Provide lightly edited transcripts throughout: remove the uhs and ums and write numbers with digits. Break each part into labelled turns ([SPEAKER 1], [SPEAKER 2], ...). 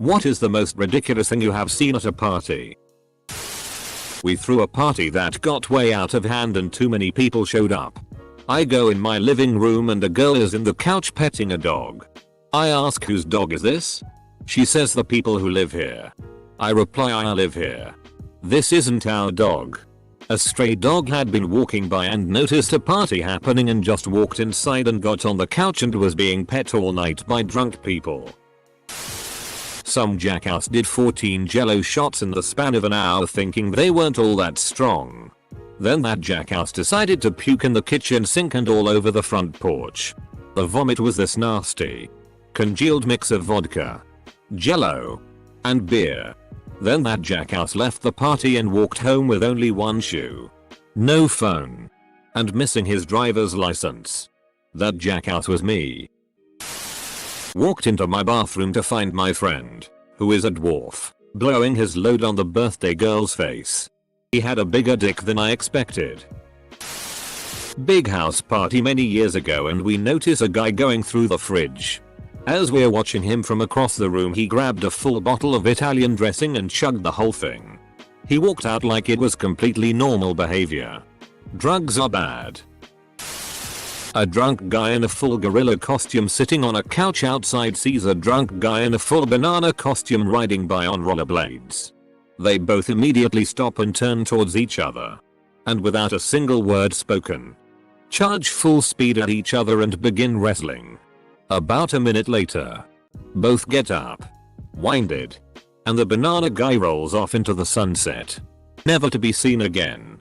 [SPEAKER 1] What is the most ridiculous thing you have seen at a party? We threw a party that got way out of hand and too many people showed up. I go in my living room and a girl is in the couch petting a dog. I ask, whose dog is this? She says, the people who live here. I reply, I live here. This isn't our dog. A stray dog had been walking by and noticed a party happening and just walked inside and got on the couch and was being pet all night by drunk people. Some jackass did 14 jello shots in the span of an hour thinking they weren't all that strong. Then that jackass decided to puke in the kitchen sink and all over the front porch. The vomit was this nasty. Congealed mix of vodka, jello, and beer. Then that jackass left the party and walked home with only one shoe, no phone, and missing his driver's license. That jackass was me. Walked into my bathroom to find my friend, who is a dwarf, blowing his load on the birthday girl's face. He had a bigger dick than I expected. Big house party many years ago and we notice a guy going through the fridge. As we're watching him from across the room, he grabbed a full bottle of Italian dressing and chugged the whole thing. He walked out like it was completely normal behavior. Drugs are bad. A drunk guy in a full gorilla costume sitting on a couch outside sees a drunk guy in a full banana costume riding by on rollerblades. They both immediately stop and turn towards each other. And without a single word spoken, charge full speed at each other and begin wrestling. About a minute later, both get up, winded, and the banana guy rolls off into the sunset, never to be seen again.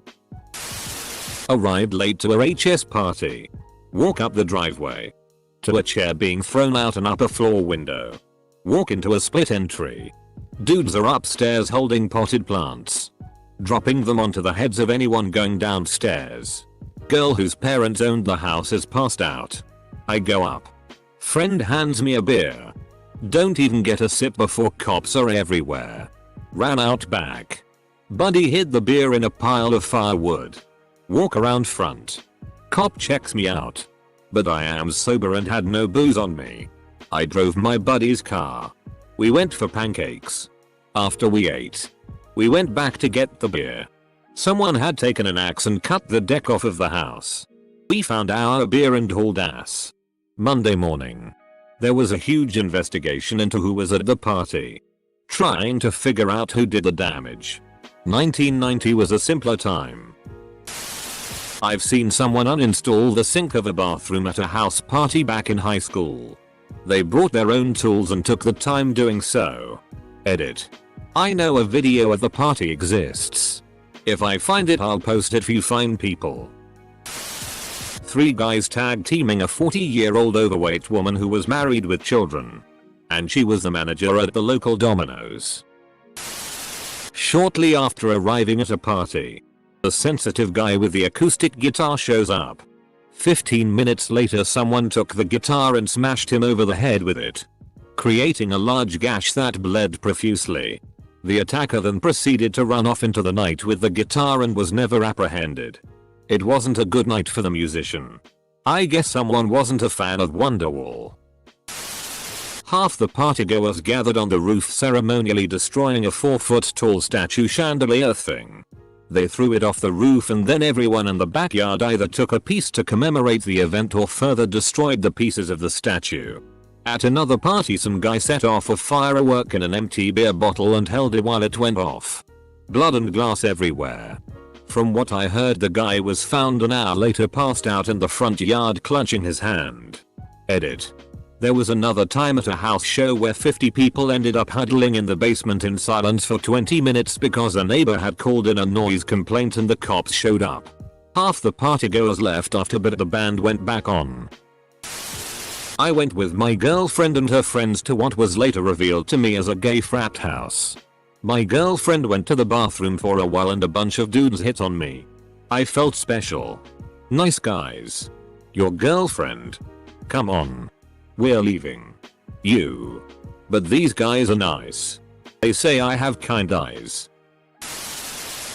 [SPEAKER 1] Arrived late to a HS party. Walk up the driveway to a chair being thrown out an upper floor window. Walk into a split entry. Dudes are upstairs holding potted plants, dropping them onto the heads of anyone going downstairs. Girl whose parents owned the house has passed out. I go up. Friend hands me a beer. Don't even get a sip before cops are everywhere. Ran out back. Buddy hid the beer in a pile of firewood. Walk around front. Cop checks me out. But I am sober and had no booze on me. I drove my buddy's car. We went for pancakes. After we ate, we went back to get the beer. Someone had taken an axe and cut the deck off of the house. We found our beer and hauled ass. Monday morning, there was a huge investigation into who was at the party, trying to figure out who did the damage. 1990 was a simpler time. I've seen someone uninstall the sink of a bathroom at a house party back in high school. They brought their own tools and took the time doing so. Edit. I know a video of the party exists. If I find it, I'll post it for you fine people. 3 guys tag teaming a 40-year-old overweight woman who was married with children. And she was the manager at the local Domino's. Shortly after arriving at a party, the sensitive guy with the acoustic guitar shows up. 15 minutes later, someone took the guitar and smashed him over the head with it, creating a large gash that bled profusely. The attacker then proceeded to run off into the night with the guitar and was never apprehended. It wasn't a good night for the musician. I guess someone wasn't a fan of Wonderwall. Half the partygoers gathered on the roof, ceremonially destroying a 4-foot tall statue chandelier thing. They threw it off the roof and then everyone in the backyard either took a piece to commemorate the event or further destroyed the pieces of the statue. At another party, some guy set off a firework in an empty beer bottle and held it while it went off. Blood and glass everywhere. From what I heard, the guy was found an hour later passed out in the front yard clutching his hand. Edit. There was another time at a house show where 50 people ended up huddling in the basement in silence for 20 minutes because a neighbor had called in a noise complaint and the cops showed up. Half the partygoers left after, but the band went back on. I went with my girlfriend and her friends to what was later revealed to me as a gay frat house. My girlfriend went to the bathroom for a while and a bunch of dudes hit on me. I felt special. Nice guys. Your girlfriend? Come on. We're leaving. You. But these guys are nice. They say I have kind eyes.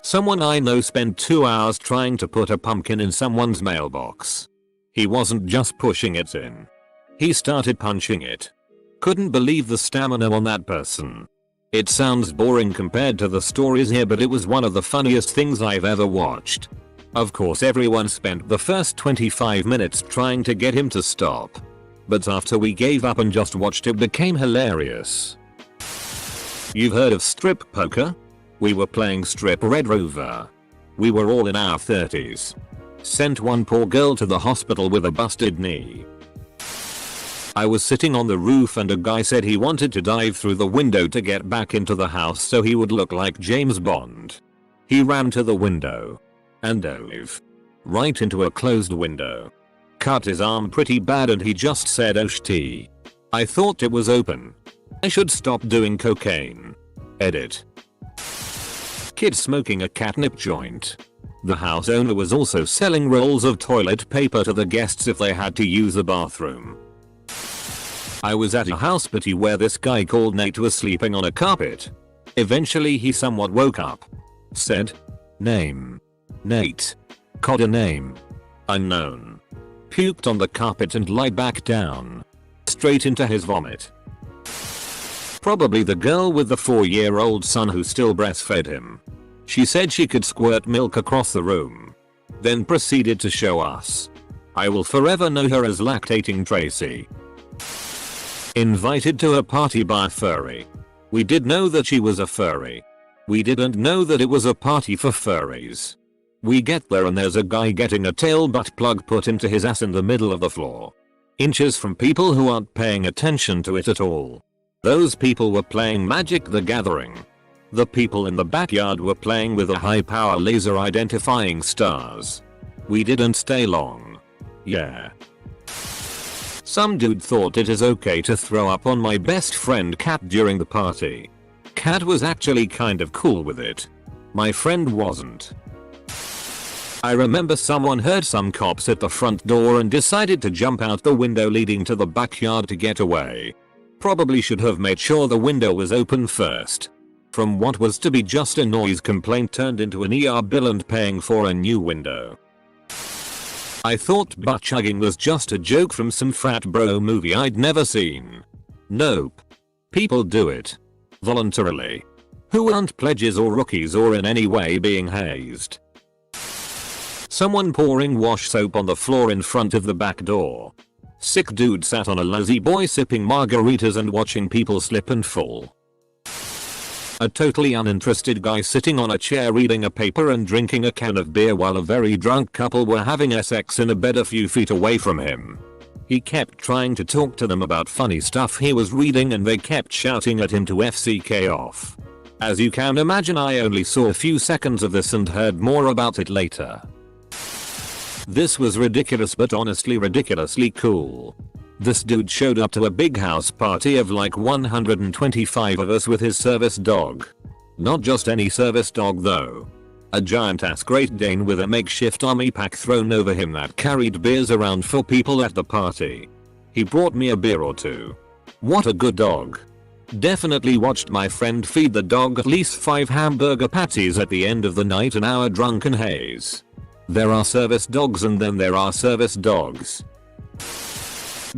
[SPEAKER 1] Someone I know spent 2 hours trying to put a pumpkin in someone's mailbox. He wasn't just pushing it in. He started punching it. Couldn't believe the stamina on that person. It sounds boring compared to the stories here, but it was one of the funniest things I've ever watched. Of course everyone spent the first 25 minutes trying to get him to stop. But after we gave up and just watched, it became hilarious. You've heard of strip poker? We were playing strip Red Rover. We were all in our 30s. Sent one poor girl to the hospital with a busted knee. I was sitting on the roof and a guy said he wanted to dive through the window to get back into the house so he would look like James Bond. He ran to the window and dove right into a closed window. Cut his arm pretty bad and he just said oh shit. I thought it was open. I should stop doing cocaine. Edit. Kid smoking a catnip joint. The house owner was also selling rolls of toilet paper to the guests if they had to use the bathroom. I was at a house party where this guy called Nate was sleeping on a carpet. Eventually he somewhat woke up. Said, "Name. Nate. Codder name. Unknown." Puked on the carpet and lied back down. Straight into his vomit. Probably the girl with the 4-year-old son who still breastfed him. She said she could squirt milk across the room. Then proceeded to show us. I will forever know her as lactating Tracy. Invited to a party by a furry. We did know that she was a furry. We didn't know that it was a party for furries. We get there and there's a guy getting a tail butt plug put into his ass in the middle of the floor. Inches from people who aren't paying attention to it at all. Those people were playing Magic the Gathering. The people in the backyard were playing with a high power laser identifying stars. We didn't stay long. Yeah. Some dude thought it is okay to throw up on my best friend Kat during the party. Kat was actually kind of cool with it. My friend wasn't. I remember someone heard some cops at the front door and decided to jump out the window leading to the backyard to get away. Probably should have made sure the window was open first. From what was to be just a noise complaint turned into an ER bill and paying for a new window. I thought butt chugging was just a joke from some frat bro movie I'd never seen. Nope. People do it. Voluntarily. Who aren't pledges or rookies or in any way being hazed. Someone pouring wash soap on the floor in front of the back door. Sick dude sat on a lazy boy sipping margaritas and watching people slip and fall. A totally uninterested guy sitting on a chair reading a paper and drinking a can of beer while a very drunk couple were having sex in a bed a few feet away from him. He kept trying to talk to them about funny stuff he was reading and they kept shouting at him to FCK off. As you can imagine, I only saw a few seconds of this and heard more about it later. This was ridiculous but honestly ridiculously cool. This dude showed up to a big house party of like 125 of us with his service dog. Not just any service dog though. A giant ass Great Dane with a makeshift army pack thrown over him that carried beers around for people at the party. He brought me a beer or two. What a good dog. Definitely watched my friend feed the dog at least 5 hamburger patties at the end of the night in our drunken haze. There are service dogs and then there are service dogs.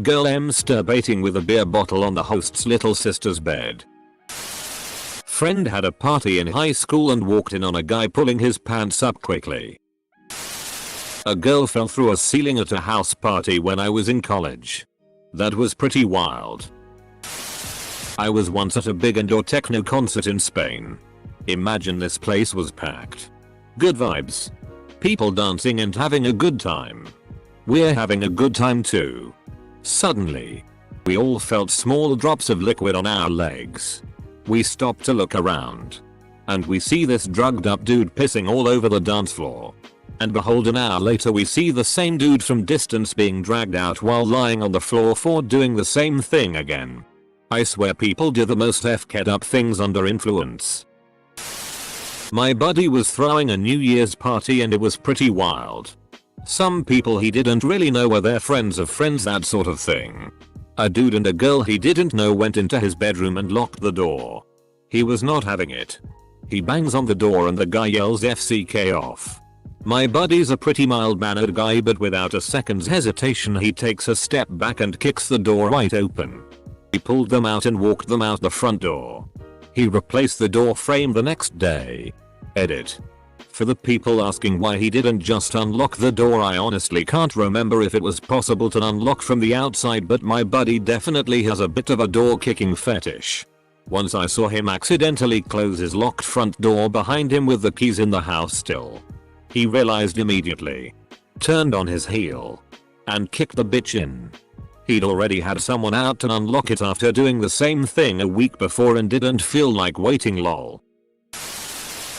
[SPEAKER 1] Girl masturbating with a beer bottle on the host's little sister's bed. Friend had a party in high school and walked in on a guy pulling his pants up quickly. A girl fell through a ceiling at a house party when I was in college. That was pretty wild. I was once at a big indoor techno concert in Spain. Imagine this place was packed. Good vibes. People dancing and having a good time. We're having a good time too. Suddenly, we all felt small drops of liquid on our legs. We stopped to look around. And we see this drugged up dude pissing all over the dance floor. And behold, an hour later we see the same dude from distance being dragged out while lying on the floor for doing the same thing again. I swear people do the most f-ked up things under influence. My buddy was throwing a New Year's party and it was pretty wild. Some people he didn't really know were their friends of friends, that sort of thing. A dude and a girl he didn't know went into his bedroom and locked the door. He was not having it. He bangs on the door and the guy yells FCK off. My buddy's a pretty mild-mannered guy, but without a second's hesitation he takes a step back and kicks the door wide open. He pulled them out and walked them out the front door. He replaced the door frame the next day. Edit. For the people asking why he didn't just unlock the door, I honestly can't remember if it was possible to unlock from the outside, but my buddy definitely has a bit of a door kicking fetish. Once I saw him accidentally close his locked front door behind him with the keys in the house still. He realized immediately, turned on his heel, and kicked the bitch in. He'd already had someone out to unlock it after doing the same thing a week before and didn't feel like waiting, lol.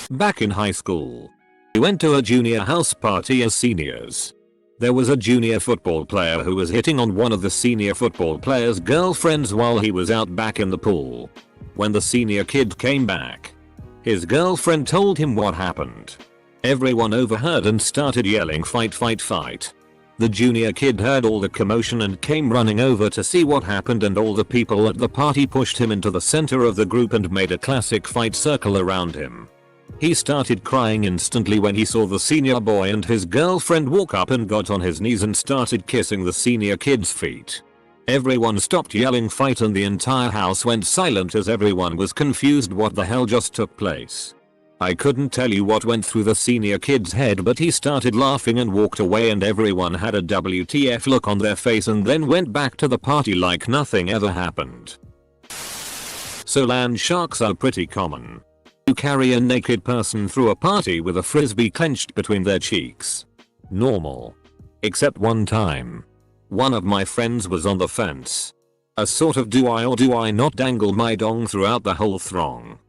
[SPEAKER 1] Back in high school, we went to a junior house party as seniors. There was a junior football player who was hitting on one of the senior football player's girlfriends while he was out back in the pool. When the senior kid came back, his girlfriend told him what happened. Everyone overheard and started yelling, "Fight, fight, fight." The junior kid heard all the commotion and came running over to see what happened, and all the people at the party pushed him into the center of the group and made a classic fight circle around him. He started crying instantly when he saw the senior boy and his girlfriend walk up and got on his knees and started kissing the senior kid's feet. Everyone stopped yelling fight and the entire house went silent as everyone was confused what the hell just took place. I couldn't tell you what went through the senior kid's head, but he started laughing and walked away, and everyone had a WTF look on their face and then went back to the party like nothing ever happened. So land sharks are pretty common. You carry a naked person through a party with a frisbee clenched between their cheeks. Normal. Except one time. One of my friends was on the fence. A sort of do I or do I not dangle my dong throughout the whole throng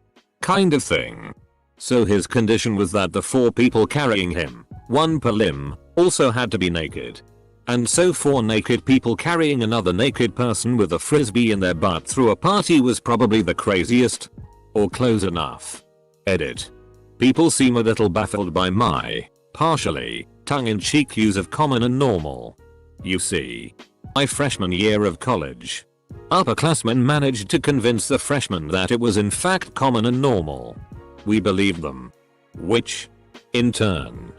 [SPEAKER 1] kind of thing. So his condition was that the 4 people carrying him, 1 per limb, also had to be naked. And so 4 naked people carrying another naked person with a frisbee in their butt through a party was probably the craziest. Or close enough. Edit. People seem a little baffled by my, partially, tongue-in-cheek use of common and normal. You see, my freshman year of college, upperclassmen managed to convince the freshmen that it was in fact common and normal. We believed them. Which, in turn,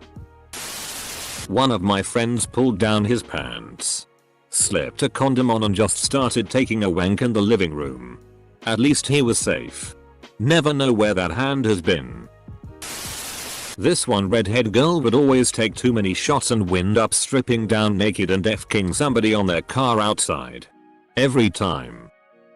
[SPEAKER 1] one of my friends pulled down his pants, slipped a condom on and just started taking a wank in the living room. At least he was safe. Never know where that hand has been. This one redhead girl would always take too many shots and wind up stripping down naked and F-king somebody on their car outside. Every time.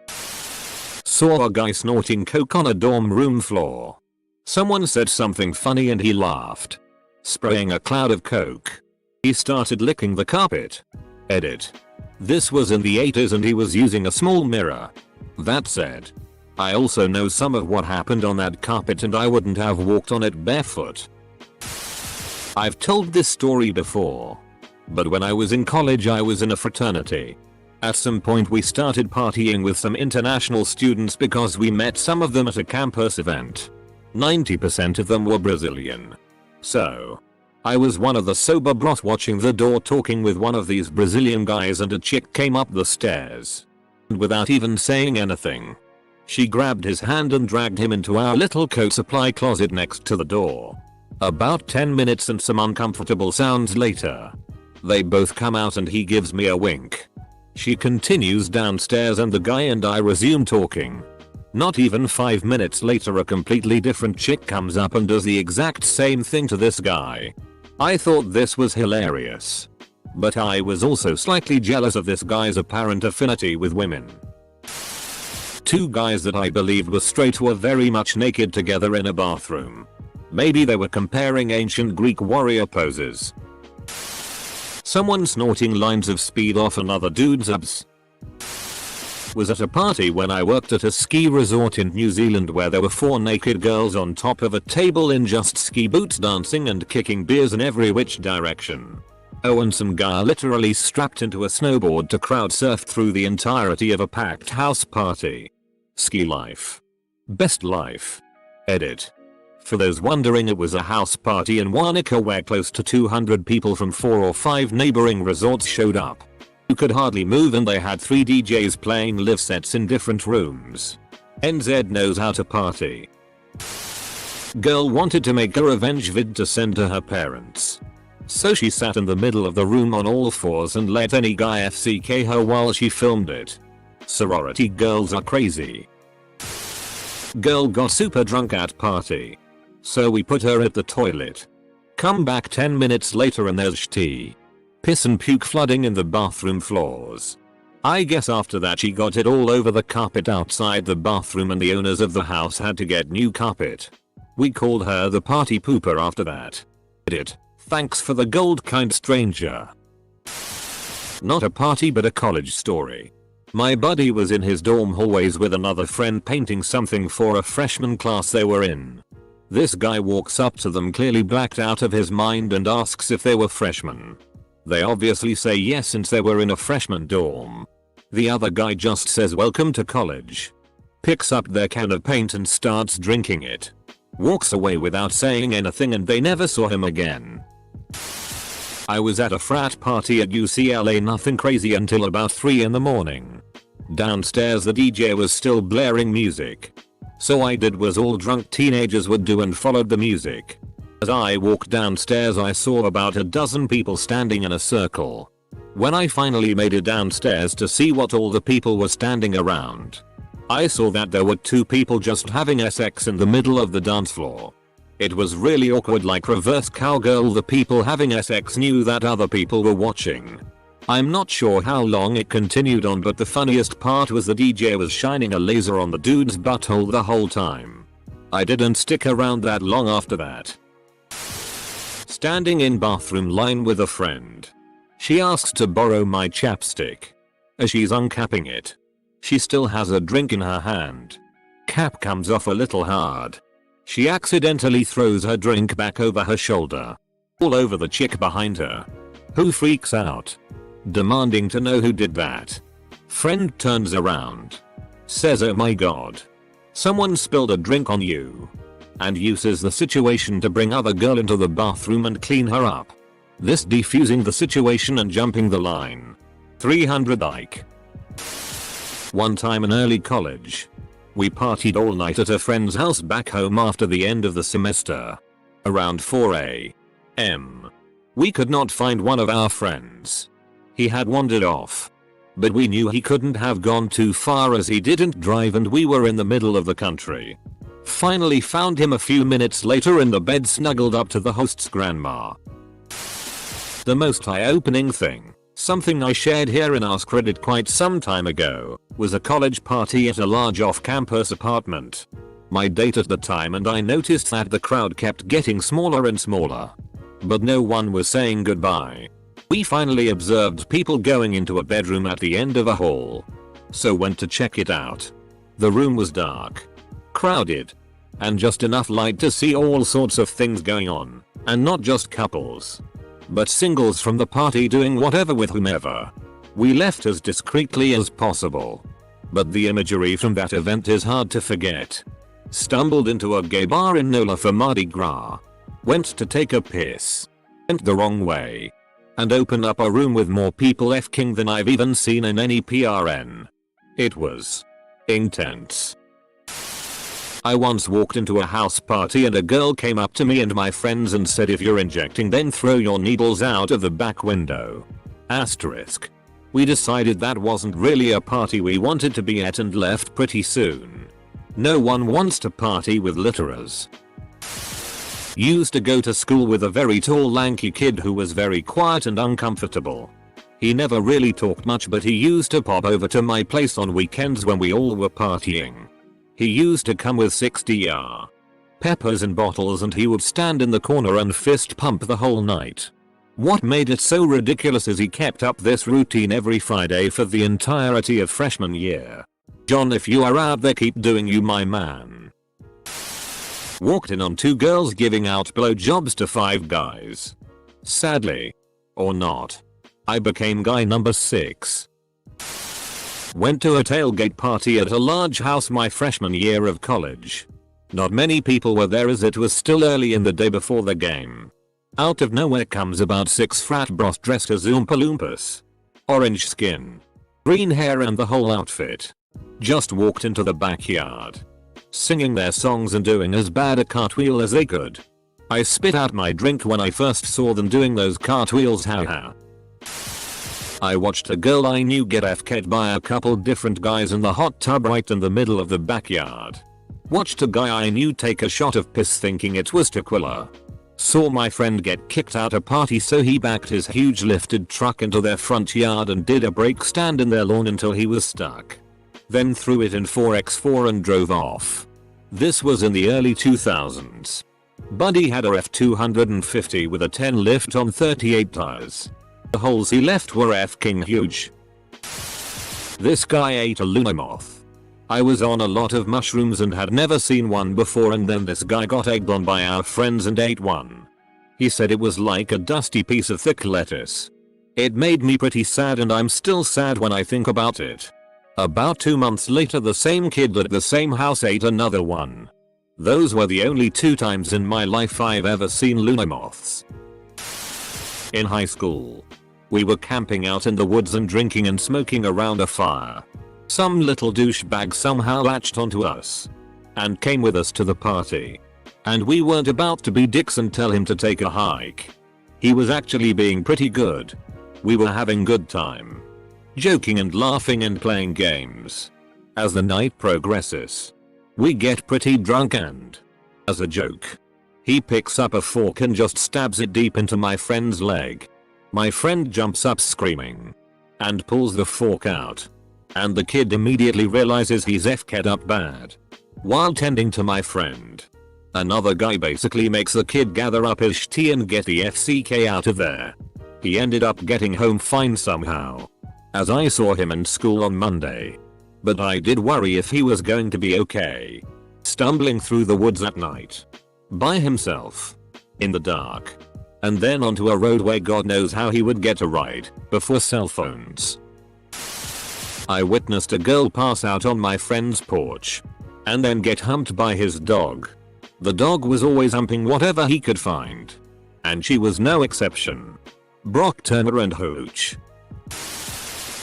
[SPEAKER 1] Saw a guy snorting coke on a dorm room floor. Someone said something funny and he laughed. Spraying a cloud of coke. He started licking the carpet. Edit. This was in the 80s and he was using a small mirror. That said, I also know some of what happened on that carpet and I wouldn't have walked on it barefoot. I've told this story before, but when I was in college I was in a fraternity. At some point we started partying with some international students because we met some of them at a campus event. 90% of them were Brazilian. So, I was one of the sober bros watching the door talking with one of these Brazilian guys, and a chick came up the stairs. And without even saying anything, she grabbed his hand and dragged him into our little coat supply closet next to the door. About 10 minutes and some uncomfortable sounds later, they both come out and he gives me a wink. She continues downstairs and the guy and I resume talking. Not even 5 minutes later a completely different chick comes up and does the exact same thing to this guy. I thought this was hilarious. But I was also slightly jealous of this guy's apparent affinity with women. 2 guys that I believed were straight were very much naked together in a bathroom. Maybe they were comparing ancient Greek warrior poses. Someone snorting lines of speed off another dude's abs. Was at a party when I worked at a ski resort in New Zealand where there were 4 naked girls on top of a table in just ski boots dancing and kicking beers in every which direction. Oh, and some guy literally strapped into a snowboard to crowd surf through the entirety of a packed house party. Ski life. Best life. Edit. For those wondering, it was a house party in Wanaka where close to 200 people from 4 or 5 neighboring resorts showed up. You could hardly move and they had 3 DJs playing live sets in different rooms. NZ knows how to party. Girl wanted to make a revenge vid to send to her parents. So she sat in the middle of the room on all 4s and let any guy FCK her while she filmed it. Sorority girls are crazy. Girl got super drunk at party. So we put her at the toilet. Come back 10 minutes later and there's tea, piss and puke flooding in the bathroom floors. I guess after that she got it all over the carpet outside the bathroom and the owners of the house had to get new carpet. We called her the party pooper after that. Edit. Thanks for the gold, kind stranger. Not a party but a college story. My buddy was in his dorm hallways with another friend painting something for a freshman class they were in. This guy walks up to them clearly blacked out of his mind and asks if they were freshmen. They obviously say yes since they were in a freshman dorm. The other guy just says welcome to college. Picks up their can of paint and starts drinking it. Walks away without saying anything and they never saw him again. I was at a frat party at UCLA, nothing crazy until about 3 in the morning. Downstairs the DJ was still blaring music. So I did what all drunk teenagers would do and followed the music. As I walked downstairs I saw about a dozen people standing in a circle. When I finally made it downstairs to see what all the people were standing around, I saw that there were 2 people just having sex in the middle of the dance floor. It was really awkward, like reverse cowgirl. The people having sex knew that other people were watching. I'm not sure how long it continued on, but the funniest part was the DJ was shining a laser on the dude's butthole the whole time. I didn't stick around that long after that. Standing in bathroom line with a friend. She asks to borrow my chapstick. As she's uncapping it, she still has a drink in her hand. Cap comes off a little hard. She accidentally throws her drink back over her shoulder, all over the chick behind her, who freaks out, demanding to know who did that. Friend turns around, says, "Oh my god, someone spilled a drink on you," and uses the situation to bring other girl into the bathroom and clean her up. This defusing the situation and jumping the line. 300 like. One time in early college, we partied all night at a friend's house back home after the end of the semester. Around 4 a.m. we could not find one of our friends. He had wandered off. But we knew he couldn't have gone too far as he didn't drive and we were in the middle of the country. Finally found him a few minutes later in the bed snuggled up to the host's grandma. The most eye-opening thing, something I shared here in Ask Reddit quite some time ago, was a college party at a large off-campus apartment. My date at the time and I noticed that the crowd kept getting smaller and smaller. But no one was saying goodbye. We finally observed people going into a bedroom at the end of a hall. So went to check it out. The room was dark, crowded, and just enough light to see all sorts of things going on, and not just couples, but singles from the party doing whatever with whomever. We left as discreetly as possible. But the imagery from that event is hard to forget. Stumbled into a gay bar in NOLA for Mardi Gras. Went to take a piss. Went the wrong way. And opened up a room with more people f***ing than I've even seen in any PRN. It was intense. I once walked into a house party and a girl came up to me and my friends and said, "If you're injecting then throw your needles out of the back window." Asterisk. We decided that wasn't really a party we wanted to be at and left pretty soon. No one wants to party with litterers. Used to go to school with a very tall lanky kid who was very quiet and uncomfortable. He never really talked much but he used to pop over to my place on weekends when we all were partying. He used to come with 60 peppers in bottles and he would stand in the corner and fist pump the whole night. What made it so ridiculous is he kept up this routine every Friday for the entirety of freshman year. John, if you are out there, keep doing you, my man. Walked in on 2 girls giving out blowjobs to 5 guys. Sadly, or not, I became guy number 6. Went to a tailgate party at a large house my freshman year of college. Not many people were there as it was still early in the day before the game. Out of nowhere comes about 6 frat bros dressed as Oompa Loompas. Orange skin, green hair and the whole outfit. Just walked into the backyard, singing their songs and doing as bad a cartwheel as they could. I spit out my drink when I first saw them doing those cartwheels, haha. I watched a girl I knew get FK'd by a couple different guys in the hot tub right in the middle of the backyard. Watched a guy I knew take a shot of piss thinking it was tequila. Saw my friend get kicked out a party, so he backed his huge lifted truck into their front yard and did a brake stand in their lawn until he was stuck. Then threw it in 4x4 and drove off. This was in the early 2000s. Buddy had a F250 with a 10 lift on 38 tires. The holes he left were f-king huge. This guy ate a Luna moth. I was on a lot of mushrooms and had never seen one before, and then this guy got egged on by our friends and ate one. He said it was like a dusty piece of thick lettuce. It made me pretty sad, and I'm still sad when I think about it. About 2 months later, the same kid at the same house ate another one. Those were the only 2 times in my life I've ever seen Luna moths. In high school, we were camping out in the woods and drinking and smoking around a fire. Some little douchebag somehow latched onto us and came with us to the party. And we weren't about to be dicks and tell him to take a hike. He was actually being pretty good. We were having good time, joking and laughing and playing games. As the night progresses, we get pretty drunk and, as a joke, he picks up a fork and just stabs it deep into my friend's leg. My friend jumps up screaming and pulls the fork out. And the kid immediately realizes he's FK'd up bad. While tending to my friend, another guy basically makes the kid gather up his tea and get the FCK out of there. He ended up getting home fine somehow, as I saw him in school on Monday. But I did worry if he was going to be okay. Stumbling through the woods at night, by himself, in the dark, and then onto a road where God knows how he would get a ride before cell phones. I witnessed a girl pass out on my friend's porch and then get humped by his dog. The dog was always humping whatever he could find, and she was no exception. Brock Turner and Hooch.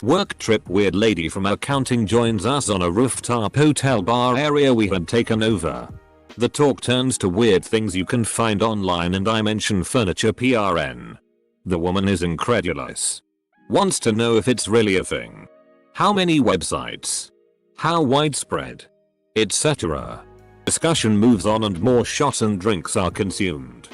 [SPEAKER 1] Work trip, weird lady from accounting joins us on a rooftop hotel bar area we had taken over. The talk turns to weird things you can find online, and I mention furniture PRN. The woman is incredulous. Wants to know if it's really a thing. How many websites? How widespread? Etc. Discussion moves on and more shots and drinks are consumed.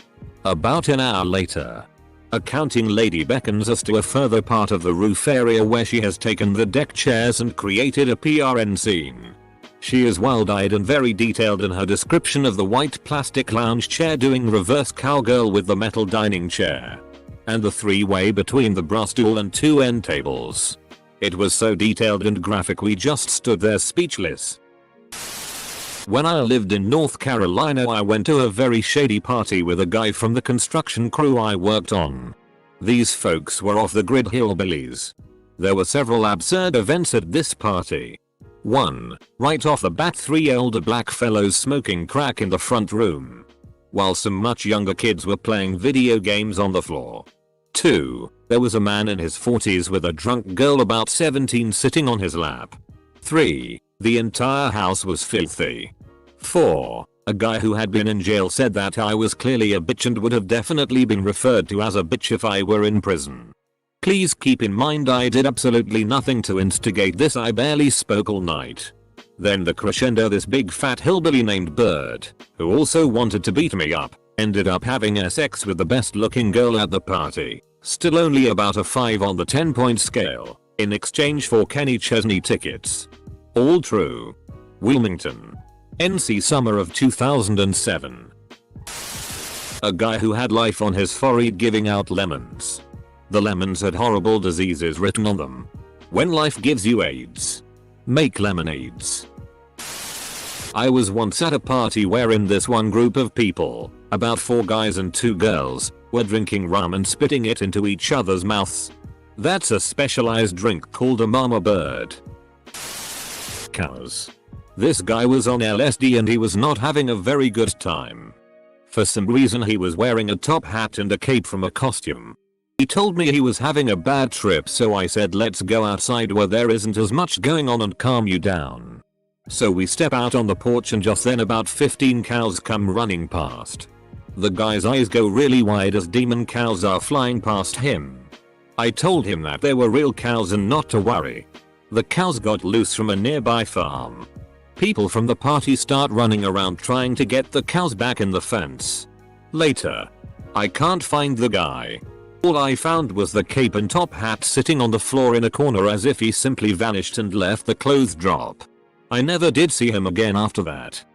[SPEAKER 1] About an hour later, accounting lady beckons us to a further part of the roof area where she has taken the deck chairs and created a PRN scene. She is wild-eyed and very detailed in her description of the white plastic lounge chair doing reverse cowgirl with the metal dining chair, and the 3-way between the brass stool and 2 end tables. It was so detailed and graphic we just stood there speechless. When I lived in North Carolina, I went to a very shady party with a guy from the construction crew I worked on. These folks were off-the-grid hillbillies. There were several absurd events at this party. 1. Right off the bat, 3 older black fellows smoking crack in the front room, while some much younger kids were playing video games on the floor. 2. There was a man in his 40s with a drunk girl about 17 sitting on his lap. 3. The entire house was filthy. 4. A guy who had been in jail said that I was clearly a bitch and would have definitely been referred to as a bitch if I were in prison. Please keep in mind I did absolutely nothing to instigate this. I barely spoke all night. Then the crescendo, this big fat hillbilly named Bird, who also wanted to beat me up, ended up having sex with the best looking girl at the party, still only about a 5 on the 10-point scale, in exchange for Kenny Chesney tickets. All true. Wilmington, NC, summer of 2007. A guy who had life on his forehead giving out lemons. The lemons had horrible diseases written on them. When life gives you AIDS, make lemonades. I was once at a party wherein this one group of people, about 4 guys and 2 girls, were drinking rum and spitting it into each other's mouths. That's a specialized drink called a mama bird. Cows. This guy was on LSD and he was not having a very good time. For some reason he was wearing a top hat and a cape from a costume. He told me he was having a bad trip, so I said let's go outside where there isn't as much going on and calm you down. So we step out on the porch and just then about 15 cows come running past. The guy's eyes go really wide as demon cows are flying past him. I told him that they were real cows and not to worry. The cows got loose from a nearby farm. People from the party start running around trying to get the cows back in the fence. Later. I can't find the guy. All I found was the cape and top hat sitting on the floor in a corner as if he simply vanished and left the clothes drop. I never did see him again after that.